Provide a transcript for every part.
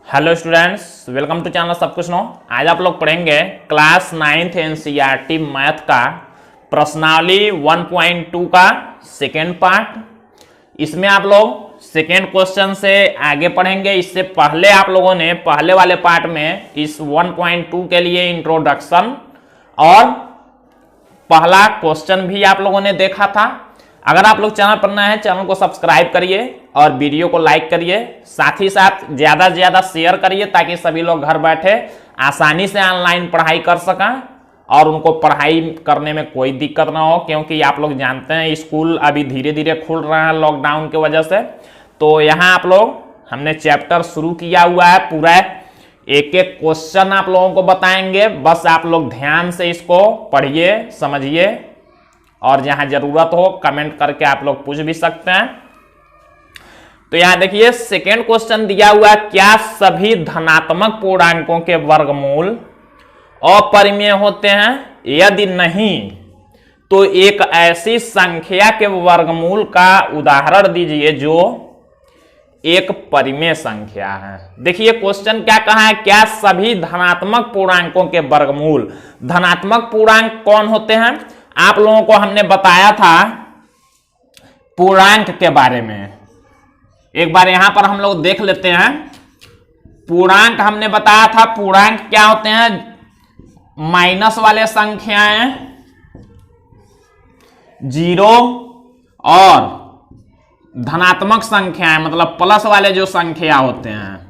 Hello students, welcome to channel सब कुछ no. आज आप लोग पढ़ेंगे क्लास 9th एनसीईआरटी मैथ का प्रश्नावली 1.2 का सेकेंड पार्ट। इसमें आप लोग सेकेंड क्वेश्चन से आगे पढ़ेंगे। इससे पहले आप लोगों ने पहले वाले पार्ट में इस 1.2 के लिए इंट्रोडक्शन और पहला क्वेश्चन भी आप लोगों ने देखा था। अगर आप लोग चैनल पर नए हैं, चैनल को सब्सक्राइब करिए और वीडियो को लाइक करिए। साथ ही साथ ज्यादा से ज्यादा शेयर करिए ताकि सभी लोग घर बैठे आसानी से ऑनलाइन पढ़ाई कर सकें और उनको पढ़ाई करने में कोई दिक्कत ना हो, क्योंकि आप लोग जानते हैं स्कूल अभी धीरे धीरे खुल रहे हैं लॉकडाउन की वजह से। तो यहाँ आप लोग हमने चैप्टर शुरू किया हुआ है, पूरा एक एक क्वेश्चन आप लोगों को बताएंगे। बस आप लोग ध्यान से इसको पढ़िए, समझिए और जहां जरूरत हो कमेंट करके आप लोग पूछ भी सकते हैं। तो यहां देखिए सेकेंड क्वेश्चन दिया हुआ, क्या सभी धनात्मक पूर्णांकों के वर्गमूल अपरिमेय होते हैं? यदि नहीं तो एक ऐसी संख्या के वर्गमूल का उदाहरण दीजिए जो एक परिमेय संख्या है। देखिए क्वेश्चन क्या कहा है, क्या सभी धनात्मक पूर्णांकों के वर्गमूल। धनात्मक पूर्णांक कौन होते हैं? आप लोगों को हमने बताया था पूर्णांक के बारे में। एक बार यहां पर हम लोग देख लेते हैं। पूर्णांक हमने बताया था, पूर्णांक क्या होते हैं? माइनस वाले संख्याएं, जीरो और धनात्मक संख्याएं मतलब प्लस वाले जो संख्या होते हैं,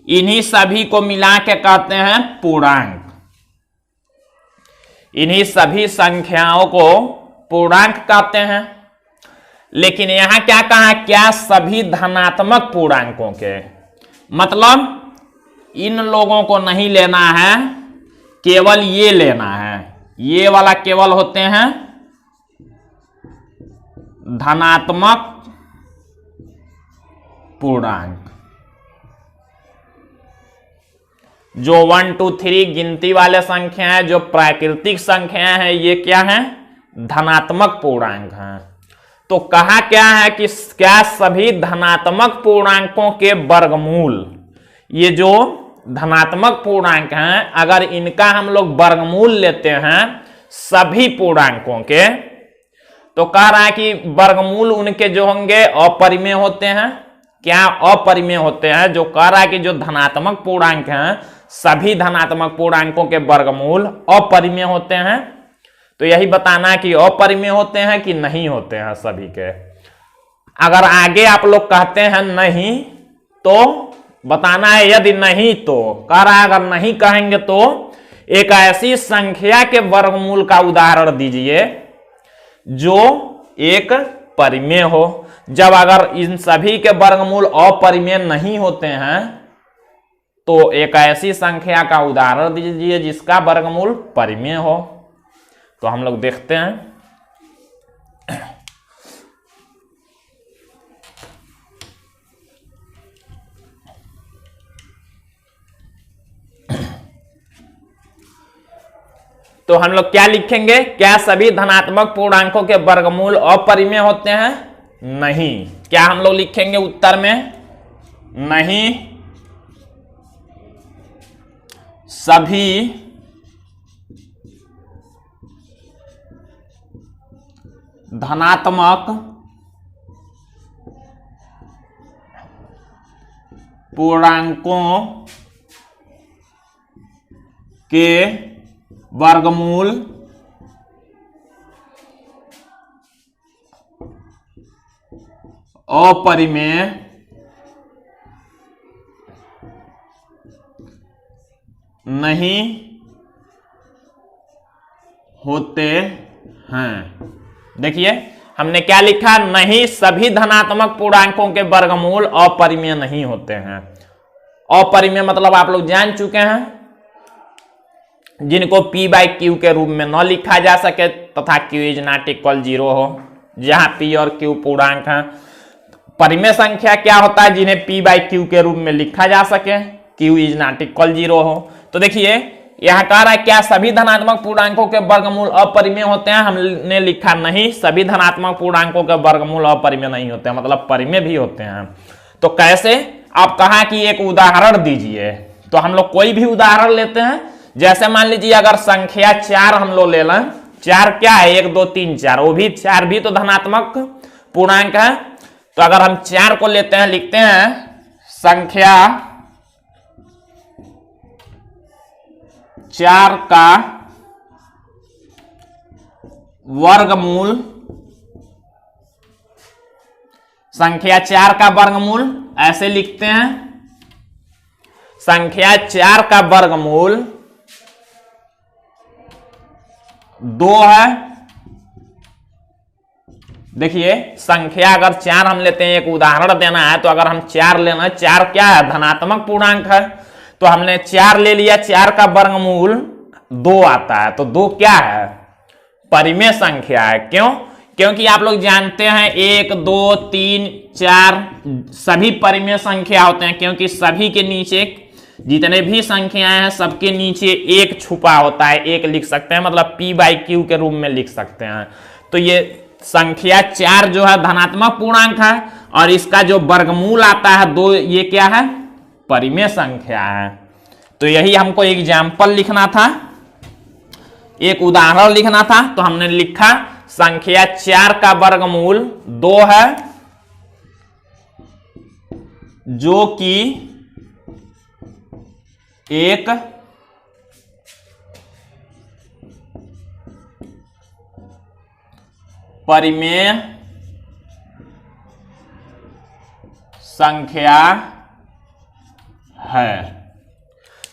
इन्हीं सभी को मिला के कहते हैं पूर्णांक। इन्हीं सभी संख्याओं को पूर्णांक कहते हैं। लेकिन यहां क्या कहा, क्या सभी धनात्मक पूर्णांकों के, मतलब इन लोगों को नहीं लेना है, केवल ये लेना है। ये वाला केवल होते हैं धनात्मक पूर्णांक। जो 1 2 3 गिनती वाले संख्या है, जो प्राकृतिक संख्या है, ये क्या है? धनात्मक पूर्णांक हैं। तो कहा क्या है कि क्या सभी धनात्मक पूर्णांकों के वर्गमूल, ये जो धनात्मक पूर्णांक हैं, अगर इनका हम लोग वर्गमूल लेते हैं सभी पूर्णांकों के, तो कह रहा है कि वर्गमूल उनके जो होंगे अपरिमेय होते हैं। क्या अपरिमेय होते हैं? जो कह रहा है कि जो धनात्मक पूर्णांक हैं, सभी धनात्मक पूर्णांकों के वर्गमूल अपरिमेय होते हैं। तो यही बताना है कि अपरिमेय होते हैं कि नहीं होते हैं सभी के। अगर आगे आप लोग कहते हैं नहीं, तो बताना है यदि नहीं तो। कह रहा है अगर नहीं कहेंगे तो एक ऐसी संख्या के वर्गमूल का उदाहरण दीजिए जो एक परिमेय हो। जब अगर इन सभी के वर्गमूल अपरिमेय नहीं होते हैं तो एक ऐसी संख्या का उदाहरण दीजिए जिसका वर्गमूल परिमेय हो। तो हम लोग देखते हैं। तो हम लोग क्या लिखेंगे, क्या सभी धनात्मक पूर्णांकों के वर्गमूल अपरिमेय होते हैं? नहीं। क्या हम लोग लिखेंगे उत्तर में? नहीं सभी धनात्मक पूर्णांकों के वर्गमूल अपरिमेय नहीं होते हैं। देखिए हमने क्या लिखा, नहीं सभी धनात्मक पूर्णांकों के वर्गमूल अपरिमेय नहीं होते हैं। अपरिमेय मतलब आप लोग जान चुके हैं, जिनको p/q के रूप में न लिखा जा सके तथा q इज नॉट इक्वल 0 हो, जहां p और q पूर्णांक हैं। परिमेय संख्या क्या होता है? जिन्हें p/q के रूप में लिखा जा सके, q इज नॉट इक्वल 0 हो। तो देखिए यहां कह रहा है क्या सभी धनात्मक पूर्णांकों के वर्गमूल अपरिमेय होते हैं? हमने लिखा नहीं, सभी धनात्मक पूर्णांकों के वर्गमूल अपरिमेय नहीं होते हैं, मतलब परिमेय भी होते हैं। तो कैसे? अब कहा कि एक उदाहरण दीजिए, तो हम लोग कोई भी उदाहरण लेते हैं। जैसे मान लीजिए अगर संख्या 4 हम लोग ले लें, 4 क्या है, 1 2 3 4, वो भी 4 भी तो धनात्मक पूर्णांक है। तो अगर हम 4 को लेते हैं, लिखते हैं संख्या 4 का वर्गमूल, संख्या 4 का वर्गमूल ऐसे लिखते हैं, संख्या 4 का वर्गमूल 2 है। देखिए संख्या अगर 4 हम लेते हैं, एक उदाहरण देना है, तो अगर हम 4 लेना, 4 क्या है, धनात्मक पूर्णांक है, तो हमने 4 ले लिया, 4 का वर्गमूल 2 आता है, तो 2 क्या है, परिमेय संख्या है। क्यों? क्योंकि आप लोग जानते हैं 1 2 3 4 सभी परिमेय संख्या होते हैं, क्योंकि सभी के नीचे जितने भी संख्याएं हैं सबके नीचे एक छुपा होता है, एक लिख सकते हैं, मतलब p/q के रूप में लिख सकते हैं। तो ये संख्या 4 जो है धनात्मक पूर्णांक है, और इसका जो वर्गमूल आता है 2, ये क्या है, परिमेय संख्या है। तो यही हमको एग्जाम्पल लिखना था, एक उदाहरण लिखना था, तो हमने लिखा संख्या 4 का वर्गमूल 2 है, जो कि एक परिमेय संख्या है।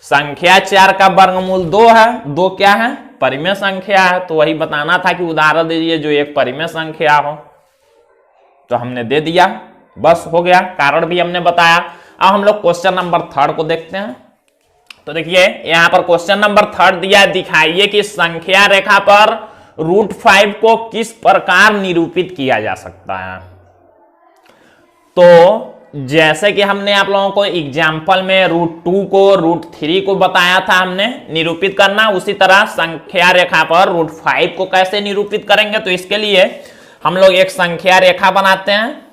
संख्या 4 का वर्गमूल 2 है, 2 क्या है, परिमेय संख्या है। तो वही बताना था कि उदाहरण दीजिए जो एक परिमेय संख्या हो, तो हमने दे दिया, बस हो गया, कारण भी हमने बताया। अब हम लोग क्वेश्चन नंबर 3 को देखते हैं। तो देखिए यहां पर क्वेश्चन नंबर 3 दिया, दिखाइए कि संख्या रेखा पर √5 को किस प्रकार निरूपित किया जा सकता है। तो जैसे कि हमने आप लोगों को एग्जाम्पल में √2 को √3 को बताया था हमने निरूपित करना, उसी तरह संख्या रेखा पर √5 को कैसे निरूपित करेंगे। तो इसके लिए हम लोग एक संख्या रेखा बनाते हैं।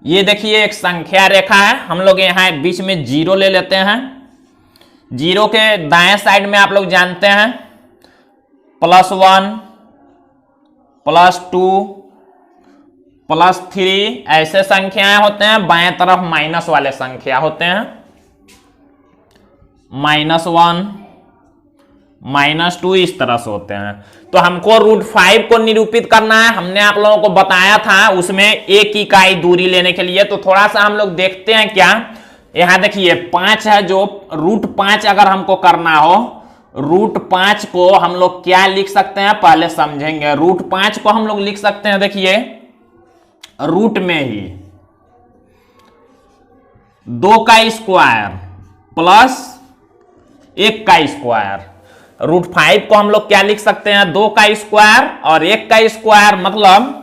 ये देखिए एक संख्या रेखा है, हम लोग यहां बीच में 0 ले लेते हैं। 0 के दाएं साइड में आप लोग जानते हैं +1 +2 +3 ऐसे संख्याएं होते हैं, बाएं तरफ माइनस वाले संख्या होते हैं, -1 -2 इस तरह से होते हैं। तो हमको √5 को निरूपित करना है, हमने आप लोगों को बताया था उसमें एक इकाई दूरी लेने के लिए। तो थोड़ा सा हम लोग देखते हैं क्या, यहां देखिए 5 है, जो √5 अगर हमको करना हो, √5 को हम लोग क्या लिख सकते हैं, पहले समझेंगे। √5 को हम लोग लिख सकते हैं, देखिए रूट में ही 2 का स्क्वायर प्लस 1 का स्क्वायर। √5 को हम लोग क्या लिख सकते हैं, 2 का स्क्वायर और 1 का स्क्वायर, मतलब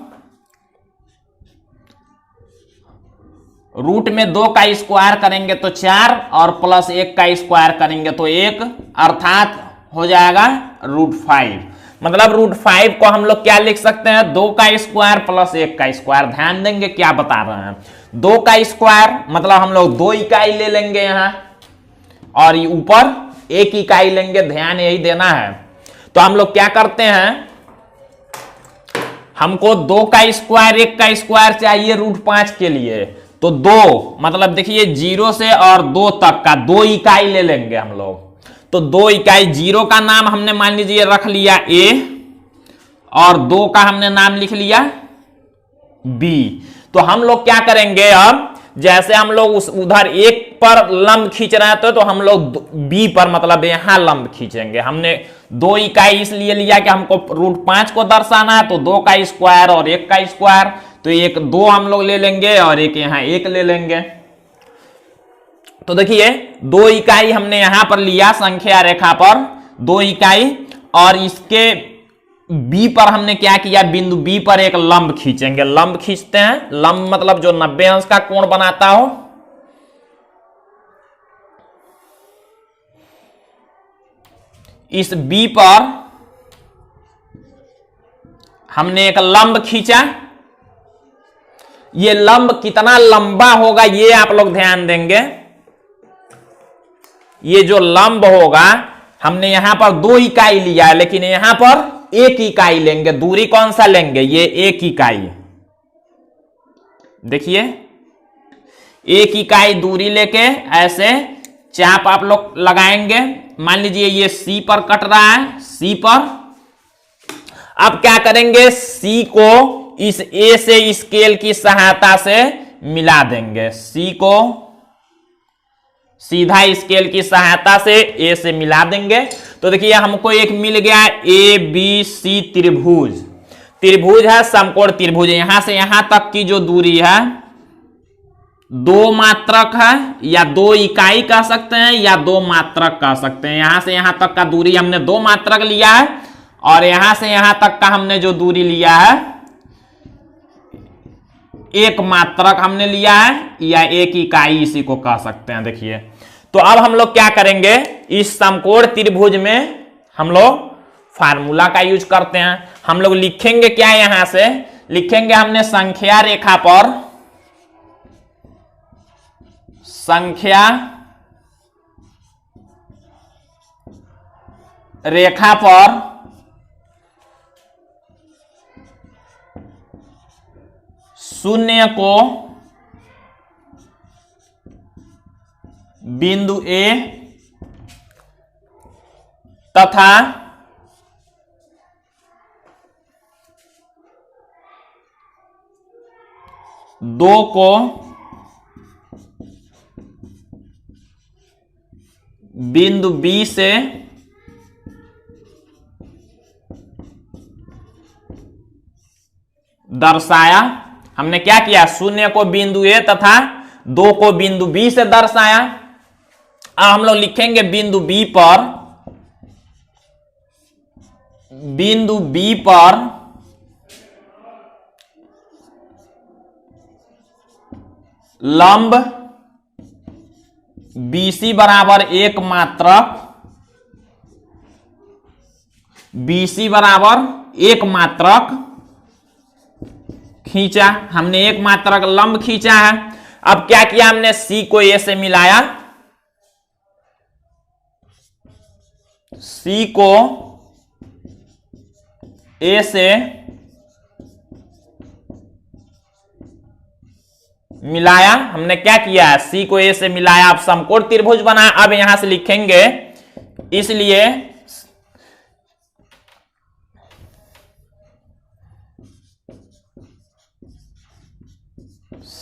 रूट में 2 का स्क्वायर करेंगे तो 4 और प्लस 1 का स्क्वायर करेंगे तो 1, अर्थात हो जाएगा √5। मतलब √5 को हम लोग क्या लिख सकते हैं, 2 का स्क्वायर प्लस 1 का स्क्वायर। ध्यान देंगे क्या बता रहे हैं, 2 का स्क्वायर मतलब हम लोग 2 इकाई ले लेंगे यहां, और ऊपर 1 इकाई लेंगे, ध्यान यही देना है। तो हम लोग क्या करते हैं, हमको 2 का स्क्वायर 1 का स्क्वायर चाहिए √5 के लिए, तो 2 मतलब देखिए 0 से और 2 तक का 2 इकाई ले लेंगे हम लोग। तो 2 इकाई, 0 का नाम हमने मान लीजिए रख लिया A, और 2 का हमने नाम लिख लिया B। तो हम लोग क्या करेंगे, अब जैसे हम लोग उस उधर 1 पर लंब खींच रहे थे, तो हम लोग B पर मतलब यहां लंब खींचेंगे। हमने 2 इकाई इसलिए लिया कि हमको √5 को दर्शाना है, तो 2 का स्क्वायर और 1 का स्क्वायर, तो 2 हम लोग ले लेंगे और एक यहां 1 ले लेंगे। तो देखिए 2 इकाई हमने यहां पर लिया, संख्या रेखा पर 2 इकाई, और इसके B पर हमने क्या किया, बिंदु B पर एक लंब खींचेंगे। लंब खींचते हैं, लंब मतलब जो 90 अंश का कोण बनाता हो। इस B पर हमने एक लंब खींचा, ये लंब कितना लंबा होगा ये आप लोग ध्यान देंगे। ये जो लंब होगा, हमने यहां पर 2 इकाई लिया है, लेकिन यहां पर 1 इकाई लेंगे। दूरी कौन सा लेंगे? ये 1 इकाई। देखिए 1 इकाई दूरी लेके ऐसे चाप आप लोग लगाएंगे। मान लीजिए ये C पर कट रहा है, C पर। अब क्या करेंगे? C को इस A से स्केल की सहायता से मिला देंगे। C को सीधा स्केल की सहायता से A से मिला देंगे। तो देखिए हमको एक मिल गया ABC त्रिभुज। त्रिभुज है समकोण त्रिभुज। यहां से यहां तक की जो दूरी है 2 मात्रक है, या 2 इकाई कह सकते हैं, या 2 मात्रक कह सकते हैं। यहां से यहां तक का दूरी हमने 2 मात्रक लिया है, और यहां से यहां तक का हमने जो दूरी लिया है 1 मात्रक हमने लिया है, या 1 इकाई इसी को कह सकते हैं। देखिए तो अब हम लोग क्या करेंगे? इस समकोण त्रिभुज में हम लोग फार्मूला का यूज करते हैं। हम लोग लिखेंगे क्या? यहां से लिखेंगे हमने संख्या रेखा पर, संख्या रेखा पर शून्य को बिंदु A तथा दो को बिंदु B से दर्शाया। हमने क्या किया? शून्य को बिंदु A तथा 2 को बिंदु B से दर्शाया। अब हम लोग लिखेंगे बिंदु B पर, बिंदु B पर लंब BC बराबर 1 मात्रक, BC बराबर 1 मात्रक खींचा। हमने 1 मात्रक लंब खींचा है। अब क्या किया? हमने C को A से मिलाया, C को A से मिलाया। हमने क्या किया? C को A से मिलाया। अब समकोण त्रिभुज बना। अब यहां से लिखेंगे, इसलिए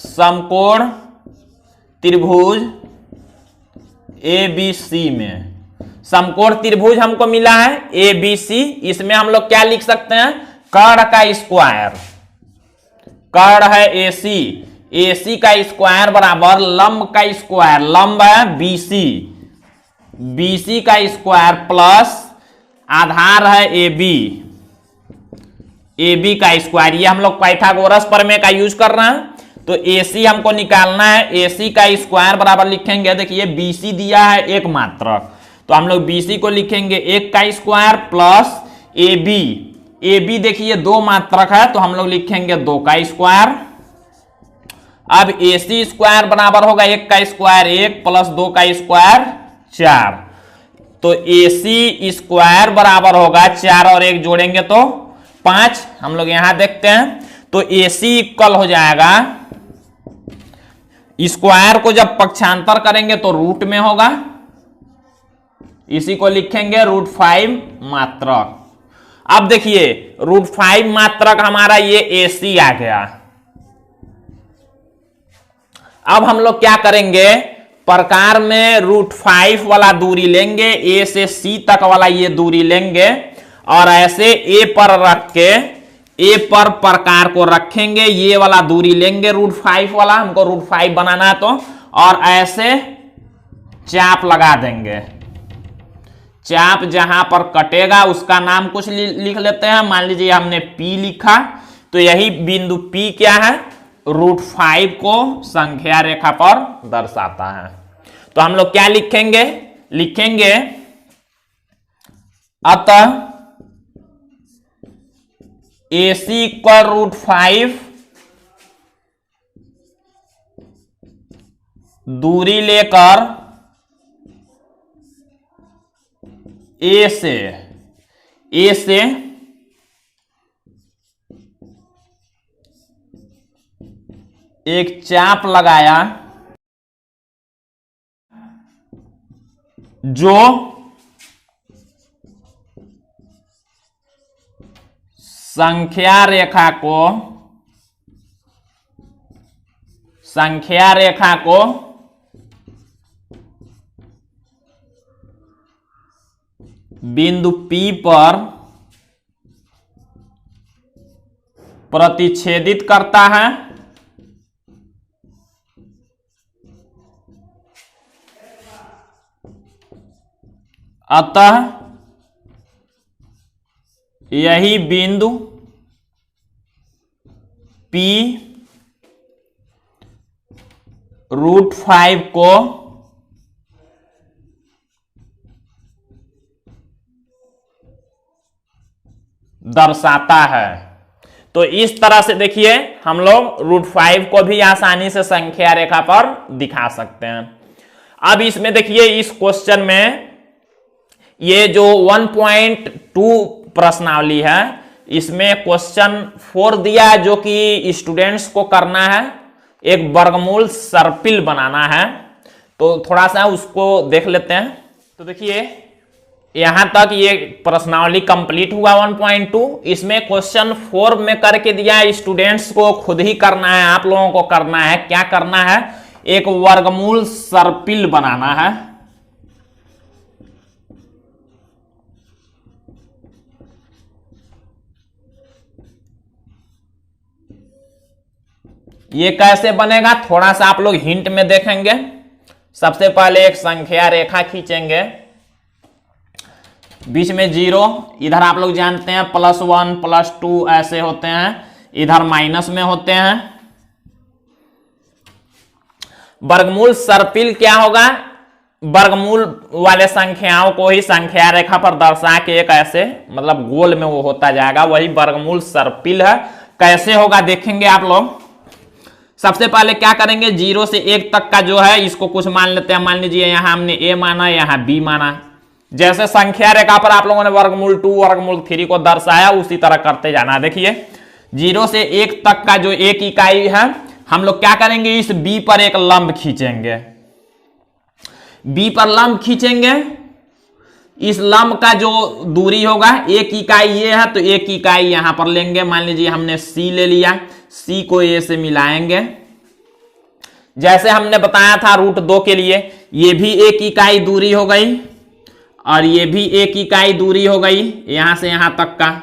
समकोण त्रिभुज ABC में, समकोण त्रिभुज हमको मिला है ABC। इसमें हम लोग क्या लिख सकते हैं? कर्ण का स्क्वायर। कर्ण है AC, AC का स्क्वायर बराबर लंब का स्क्वायर, लंब है BC, BC का स्क्वायर प्लस आधार है AB, AB का स्क्वायर। ये हम लोग पाइथागोरस प्रमेय का यूज कर रहे हैं। तो AC हमको निकालना है। AC का स्क्वायर बराबर लिखेंगे, देखिए BC दिया है 1 मात्रक, तो हम लोग BC को लिखेंगे 1 का स्क्वायर प्लस AB, AB देखिए 2 मात्रक है, तो हम लोग लिखेंगे 2 का स्क्वायर। अब AC स्क्वायर बराबर होगा 1 का स्क्वायर 1 प्लस 2 का स्क्वायर 4, तो AC स्क्वायर बराबर होगा 4 और 1 जोड़ेंगे तो 5। हम लोग यहां देखते हैं, तो AC इक्वल हो जाएगा, स्क्वायर को जब पक्षांतर करेंगे तो रूट में होगा, इसी को लिखेंगे √5 मात्रक। अब देखिए √5 मात्रक हमारा ये AC आ गया। अब हम लोग क्या करेंगे? प्रकार में √5 वाला दूरी लेंगे, A से C तक वाला ये दूरी लेंगे, और ऐसे A पर रख के A पर प्रकार को रखेंगे, ये वाला दूरी लेंगे √5 वाला, हमको √5 बनाना है तो, और ऐसे चाप लगा देंगे। चाप जहां पर कटेगा उसका नाम कुछ लिख लेते हैं। मान लीजिए हमने P लिखा, तो यही बिंदु P क्या है? √5 को संख्या रेखा पर दर्शाता है। तो हम लोग क्या लिखेंगे? लिखेंगे अतः AC इक्वल √5 दूरी लेकर ए से एक चाप लगाया जो संख्या रेखा को बिंदु P पर प्रतिच्छेदित करता है, अतः यही बिंदु P √5 को दर्शाता है। तो इस तरह से देखिए हम लोग √5 को भी आसानी से संख्या रेखा पर दिखा सकते हैं। अब इसमें देखिए इस क्वेश्चन में ये जो 1.2 प्रश्नावली है, इसमें क्वेश्चन 4 दिया है जो कि स्टूडेंट्स को करना है, एक वर्गमूल सर्पिल बनाना है। तो थोड़ा सा उसको देख लेते हैं। तो देखिए यहां तक ये प्रश्नावली कंप्लीट हुआ 1.2। इसमें क्वेश्चन 4 में करके दिया है, स्टूडेंट्स को खुद ही करना है, आप लोगों को करना है। क्या करना है? एक वर्गमूल सर्पिल बनाना है। ये कैसे बनेगा थोड़ा सा आप लोग हिंट में देखेंगे। सबसे पहले एक संख्या रेखा खींचेंगे, बीच में 0, इधर आप लोग जानते हैं +1 +2 ऐसे होते हैं, इधर माइनस में होते हैं। वर्गमूल सर्पिल क्या होगा? वर्गमूल वाले संख्याओं को ही संख्या रेखा पर दर्शा के एक ऐसे मतलब गोल में वो होता जाएगा, वही वर्गमूल सर्पिल है। कैसे होगा देखेंगे आप लोग। सबसे पहले क्या करेंगे, 0 से 1 तक का जो है इसको कुछ मान लेते हैं। मान लीजिए यहां हमने a माना, यहां b माना। जैसे संख्या रेखा पर आप लोगों ने वर्गमूल 2 वर्गमूल 3 को दर्शाया, उसी तरह करते जाना। देखिए 0 से 1 तक का जो एक इकाई है, हम लोग क्या करेंगे, इस b पर एक लंब खींचेंगे। b पर लंब खींचेंगे, इस लंब का जो दूरी होगा, एक इकाई ये है तो एक इकाई यहां पर लेंगे। मान लीजिए हमने c ले लिया, c को a से मिलाएंगे। जैसे हमने बताया था √2 के लिए, ये भी एक इकाई दूरी हो गई और ये भी एक इकाई दूरी हो गई यहां से यहां तक का।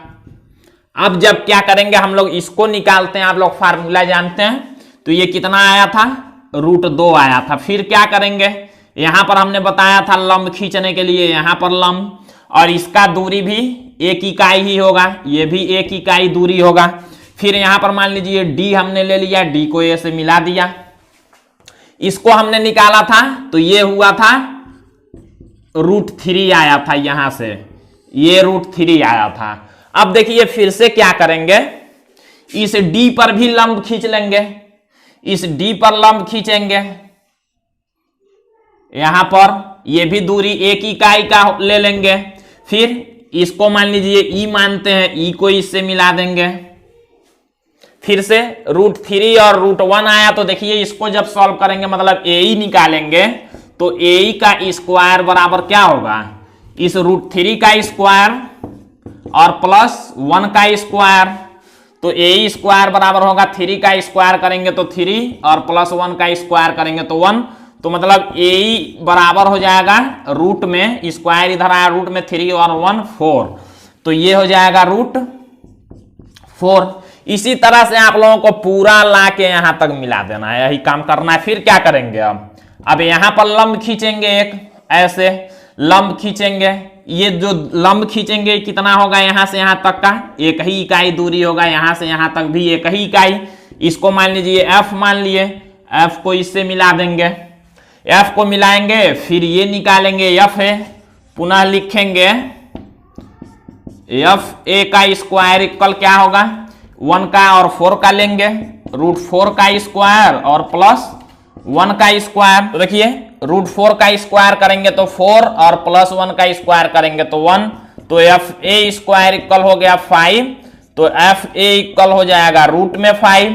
अब जब क्या करेंगे, हम लोग इसको निकालते हैं। आप लोग फार्मूला जानते हैं। तो ये कितना आया था, √2 आया था। फिर क्या करेंगे, यहां पर हमने बताया था लंब खींचने के लिए, यहां पर लंब, और इसका दूरी भी एक इकाई ही होगा, ये भी एक इकाई दूरी होगा। फिर यहां पर मान लीजिए d हमने ले लिया, d को a से मिला दिया। इसको हमने निकाला था तो ये हुआ था √3 आया था, यहां से ये √3 आया था। अब देखिए फिर से क्या करेंगे, इस d पर भी लंब खींच लेंगे। इस d पर लंब खींचेंगे, यहां पर ये भी दूरी एक इकाई का ले लेंगे। फिर इसको मान लीजिए e मानते हैं, e को इससे मिला देंगे। फिर से √3 और √1 आया। तो देखिए इसको जब सॉल्व करेंगे मतलब ए निकालेंगे, तो ए का स्क्वायर बराबर क्या होगा, इस √3 का स्क्वायर और +1 का स्क्वायर। तो ए स्क्वायर बराबर होगा 3 का स्क्वायर करेंगे तो 3 और +1 का स्क्वायर करेंगे तो 1। तो मतलब ए बराबर हो जाएगा रूट में, स्क्वायर इधर आया, रूट में 3 और 1 4। तो ये हो जाएगा √4। इसी तरह से आप लोगों को पूरा ला के यहां तक मिला देना है, यही काम करना है। फिर क्या करेंगे, अब यहां पर लंब खींचेंगे, एक ऐसे लंब खींचेंगे। ये जो लंब खींचेंगे कितना होगा, यहां से यहां तक का एक ही इकाई दूरी होगा, यहां से यहां तक भी एक ही इकाई। इसको मान लीजिए f मान लिए, f को इससे मिला देंगे, f को मिलाएंगे, फिर ये निकालेंगे f है, पुनः लिखेंगे एफ ए का स्क्वायर इक्वल क्या होगा, 1 का और 4 का लेंगे, √4 का स्क्वायर और प्लस 1 का स्क्वायर। तो देखिए √4 का स्क्वायर करेंगे तो 4 और प्लस 1 का स्क्वायर करेंगे तो 1, तो एफ ए स्क्वायर इक्वल हो गया 5, तो एफ ए इक्वल हो जाएगा रूट में 5,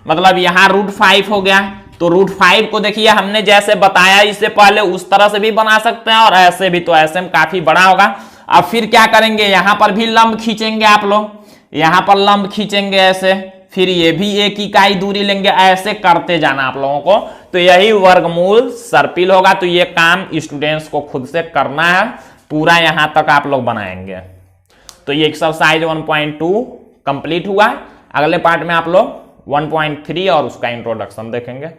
मतलब यहां √5 हो गया। तो √5 को देखिए हमने जैसे बताया इससे पहले उस तरह से भी बना सकते हैं और ऐसे भी, तो ऐसे में काफी बड़ा होगा। अब फिर क्या करेंगे, यहां पर भी लंब खींचेंगे आप लोग, यहां पर लंब खींचेंगे ऐसे, फिर ये भी एक इकाई दूरी लेंगे, ऐसे करते जाना आप लोगों को। तो यही वर्गमूल सर्पिल होगा। तो ये काम स्टूडेंट्स को खुद से करना है, पूरा यहां तक आप लोग बनाएंगे। तो ये एक्सरसाइज 1.2 कंप्लीट हुआ। अगले पार्ट में आप लोग 1.3 और उसका इंट्रोडक्शन देखेंगे।